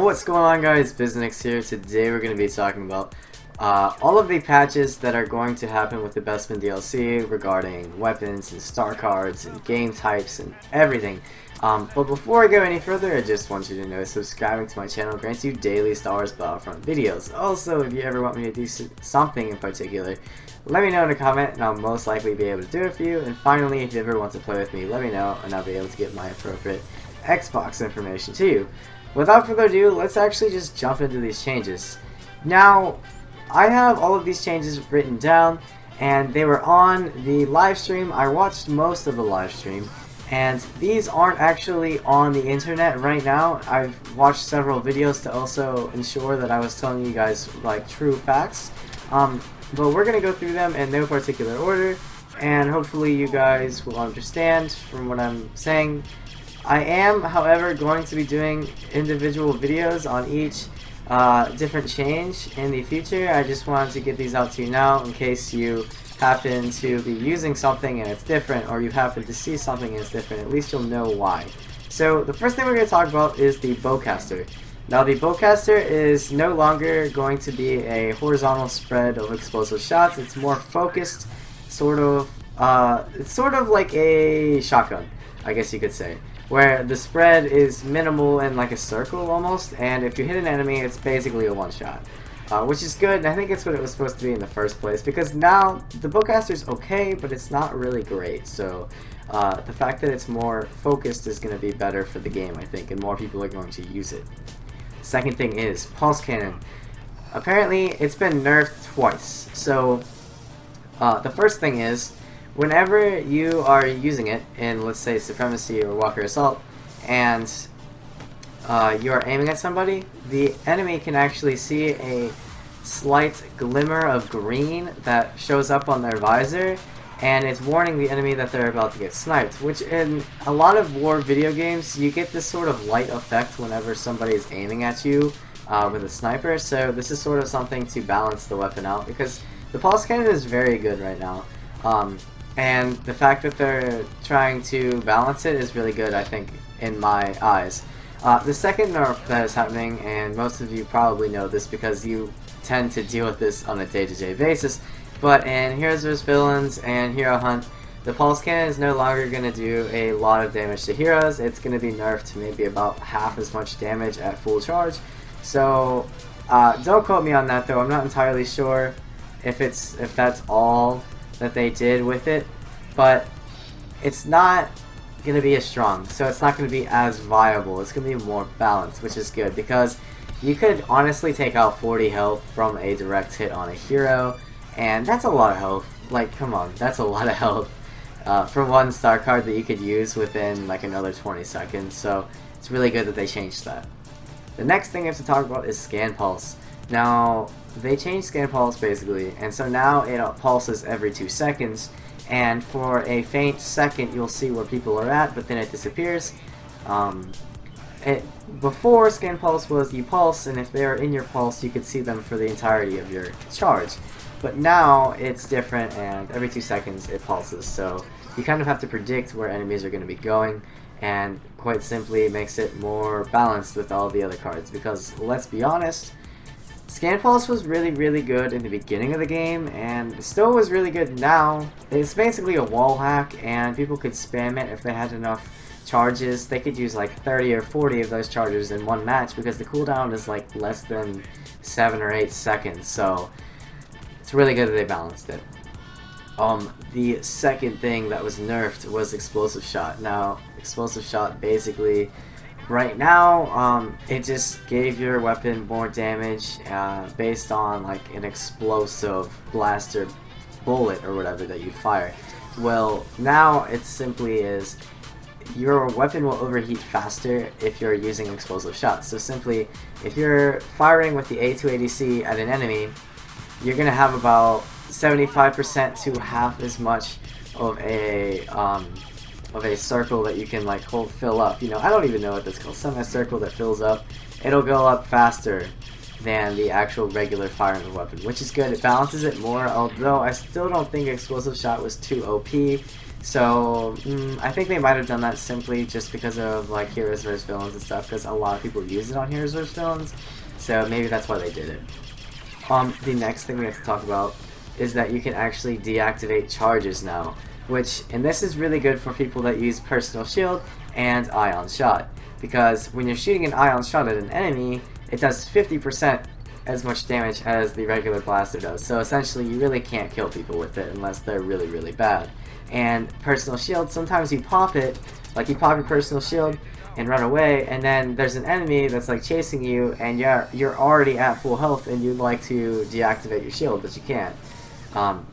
what's going on, guys? Biznix here. Today we're going to be talking about all of the patches that are going to happen with the Bespin DLC regarding weapons and star cards and game types and everything. But before I go any further, I just want you to know subscribing to my channel grants you daily Star Wars Battlefront videos. Also, if you ever want me to do something in particular, let me know in a comment and I'll most likely be able to do it for you. And finally, if you ever want to play with me, let me know and I'll be able to get my appropriate Xbox information to you. Without further ado, let's actually just jump into these changes. Now, I have all of these changes written down, and they were on the live stream. I watched most of the live stream, and these aren't actually on the internet right now. I've watched several videos to also ensure that I was telling you guys like true facts. But we're gonna go through them in no particular order, and hopefully you guys will understand from what I'm saying. I am, however, going to be doing individual videos on each different change in the future. I just wanted to get these out to you now in case you happen to be using something and it's different, or you happen to see something and it's different. At least you'll know why. So the first thing we're going to talk about is the bowcaster. Now the bowcaster is no longer going to be a horizontal spread of explosive shots. It's more focused, sort of. It's sort of like a shotgun, I guess you could say, where the spread is minimal and like a circle almost, and if you hit an enemy, it's basically a one-shot, which is good. And I think it's what it was supposed to be in the first place, because now the bowcaster's okay, but it's not really great. So the fact that it's more focused is going to be better for the game, I think, and more people are going to use it. Second thing is pulse cannon. Apparently, it's been nerfed twice. So the first thing is, whenever you are using it in, let's say, Supremacy or Walker Assault, and you are aiming at somebody, the enemy can actually see a slight glimmer of green that shows up on their visor, and it's warning the enemy that they're about to get sniped, which in a lot of war video games, you get this sort of light effect whenever somebody is aiming at you with a sniper. So this is sort of something to balance the weapon out, because the pulse cannon is very good right now. And the fact that they're trying to balance it is really good, I think, in my eyes. The second nerf that is happening, and most of you probably know this because you tend to deal with this on a day-to-day basis, but in Heroes vs. Villains and Hero Hunt, the pulse cannon is no longer going to do a lot of damage to heroes. It's going to be nerfed to maybe about half as much damage at full charge. So don't quote me on that, though. I'm not entirely sure if that's all that they did with it, but it's not going to be as strong, so it's not going to be as viable. It's going to be more balanced, which is good, because you could honestly take out 40 health from a direct hit on a hero, and that's a lot of health. Like, come on, that's a lot of health for one star card that you could use within like another 20 seconds, so it's really good that they changed that. The next thing I have to talk about is Scan Pulse. Now, they changed Scan Pulse basically, and so now it pulses every 2 seconds, and for a faint second you'll see where people are at, but then it disappears. Before, Scan Pulse was you pulse, and if they're in your pulse you could see them for the entirety of your charge. But now it's different, and every 2 seconds it pulses, so you kind of have to predict where enemies are going to be going, and quite simply it makes it more balanced with all the other cards, because let's be honest, Scan Pulse was really, really good in the beginning of the game, and still was really good now. It's basically a wall hack, and people could spam it if they had enough charges. They could use like 30 or 40 of those charges in one match, because the cooldown is like less than 7 or 8 seconds, so it's really good that they balanced it. The second thing that was nerfed was Explosive Shot. Now, Explosive Shot basically, right now, it just gave your weapon more damage based on like an explosive blaster bullet or whatever that you fire. Well, now it simply is your weapon will overheat faster if you're using explosive shots. So simply, if you're firing with the A2ADC at an enemy, you're gonna have about 75% to half as much of a circle that you can like fill up. You know, I don't even know what that's called. Semicircle that fills up. It'll go up faster than the actual regular firing weapon, which is good. It balances it more, although I still don't think Explosive Shot was too OP. So I think they might have done that simply just because of like heroes versus villains and stuff, because a lot of people use it on heroes versus villains. So maybe that's why they did it. The next thing we have to talk about is that you can actually deactivate charges now, and this is really good for people that use personal shield and ion shot, because when you're shooting an ion shot at an enemy, it does 50% as much damage as the regular blaster does. So essentially you really can't kill people with it unless they're really, really bad. And personal shield, sometimes you pop it, like you pop your personal shield and run away, and then there's an enemy that's like chasing you, and you're already at full health, and you'd like to deactivate your shield, but you can't.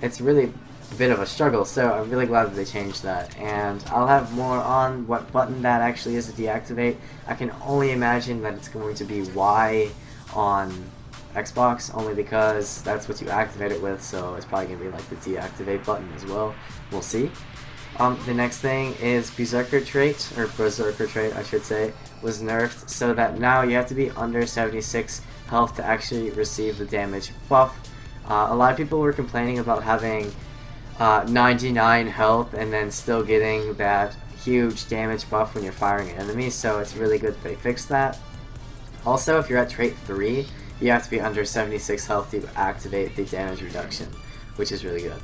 It's really a bit of a struggle, so I'm really glad that they changed that. And I'll have more on what button that actually is to deactivate. I can only imagine that it's going to be Y on Xbox, only because that's what you activate it with, so it's probably going to be like the deactivate button as well. We'll see. The next thing is Berserker trait, or Berserker trait I should say, was nerfed so that now you have to be under 76 health to actually receive the damage buff. A lot of people were complaining about having 99 health and then still getting that huge damage buff when you're firing at enemies, so it's really good that they fixed that. Also, if you're at trait 3, you have to be under 76 health to activate the damage reduction, which is really good.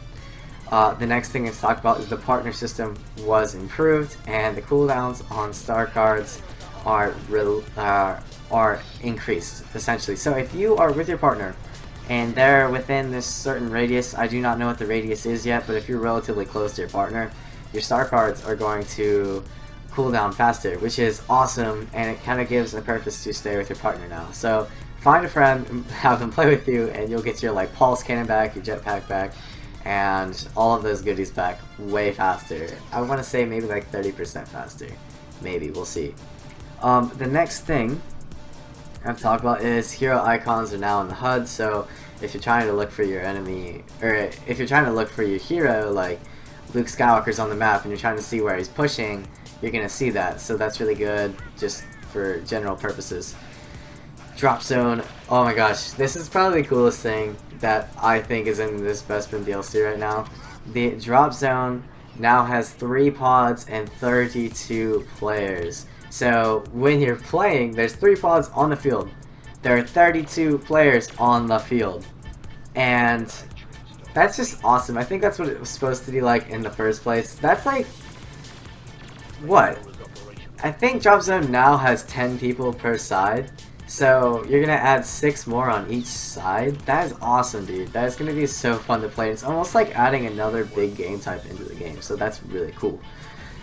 The next thing to talk about is the partner system was improved, and the cooldowns on star cards are increased, essentially. So if you are with your partner and they're within this certain radius, I do not know what the radius is yet, but if you're relatively close to your partner, your star cards are going to cool down faster, which is awesome, and it kind of gives a purpose to stay with your partner now. So find a friend, have them play with you, and you'll get your like pulse cannon back, your jetpack back, and all of those goodies back way faster. I want to say maybe like 30% faster. Maybe, we'll see. The next thing I have to talk about is hero icons are now in the HUD, so if you're trying to look for your enemy, or if you're trying to look for your hero, like Luke Skywalker's on the map and you're trying to see where he's pushing, you're going to see that, so that's really good just for general purposes. Drop zone, oh my gosh, this is probably the coolest thing that I think is in this Bespin DLC right now. The drop zone now has 3 pods and 32 players. So when you're playing, there's 3 pods on the field. There are 32 players on the field. And that's just awesome. I think that's what it was supposed to be like in the first place. That's like, what? I think drop zone now has 10 people per side. So you're gonna add 6 more on each side. That is awesome, dude. That is gonna be so fun to play. It's almost like adding another big game type into the game, so that's really cool.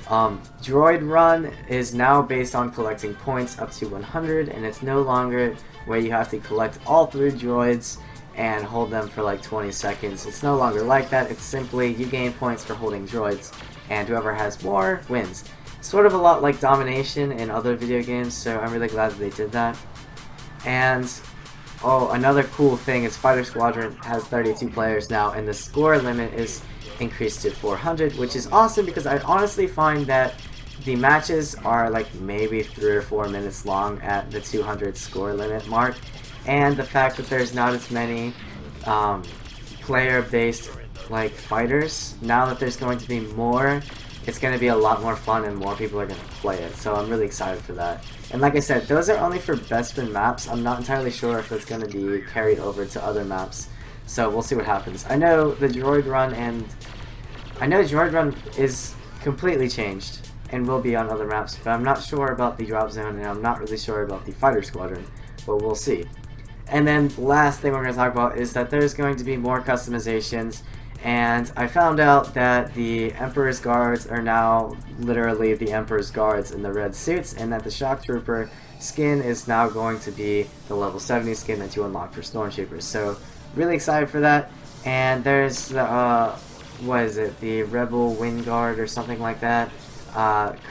Droid Run is now based on collecting points up to 100, and it's no longer where you have to collect all 3 droids and hold them for like 20 seconds. It's no longer like that. It's simply you gain points for holding droids, and whoever has more wins. Sort of a lot like Domination in other video games, so I'm really glad that they did that. And oh, another cool thing is Fighter Squadron has 32 players now, and the score limit is increased to 400, which is awesome because I honestly find that the matches are like maybe 3 or 4 minutes long at the 200 score limit mark, and the fact that there's not as many player-based like fighters, now that there's going to be more, it's going to be a lot more fun and more people are going to play it, so I'm really excited for that. And like I said, those are only for Bespin maps. I'm not entirely sure if it's going to be carried over to other maps, so we'll see what happens. I know the Droid Run is completely changed and will be on other maps, but I'm not sure about the Drop Zone, and I'm not really sure about the Fighter Squadron, but we'll see. And then last thing we're going to talk about is that there's going to be more customizations. And I found out that the Emperor's Guards are now literally the Emperor's Guards in the red suits, and that the Shock Trooper skin is now going to be the level 70 skin that you unlock for Stormtroopers. So really excited for that. And there's the, what is it, the Rebel Wind Guard or something like that.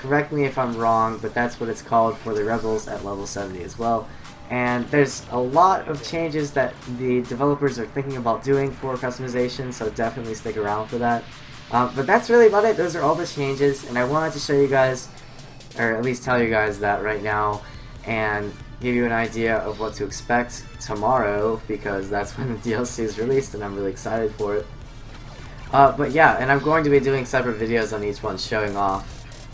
Correct me if I'm wrong, but that's what it's called for the Rebels at level 70 as well. And there's a lot of changes that the developers are thinking about doing for customization, so definitely stick around for that. But that's really about it. Those are all the changes, and I wanted to show you guys, or at least tell you guys that right now, and give you an idea of what to expect tomorrow, because that's when the DLC is released, and I'm really excited for it. But yeah, and I'm going to be doing separate videos on each one showing off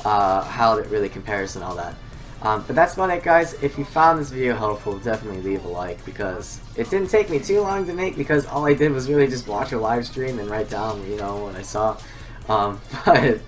how it really compares and all that. But that's about it, guys. If you found this video helpful, definitely leave a like, because it didn't take me too long to make, because all I did was really just watch a live stream and write down, you know, what I saw. But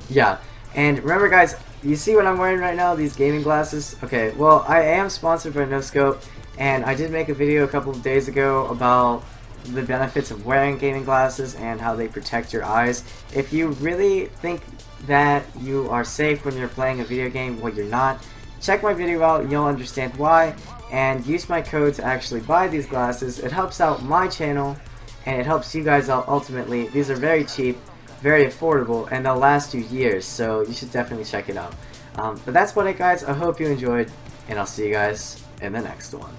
yeah, and remember, guys, you see what I'm wearing right now, these gaming glasses? Okay, well, I am sponsored by NoScope, and I did make a video a couple of days ago about the benefits of wearing gaming glasses and how they protect your eyes. If you really think that you are safe when you're playing a video game, well, you're not. Check my video out and you'll understand why, and use my code to actually buy these glasses. It helps out my channel and it helps you guys out ultimately. These are very cheap, very affordable, and they'll last you years, so you should definitely check it out. But that's about it, guys. I hope you enjoyed, and I'll see you guys in the next one.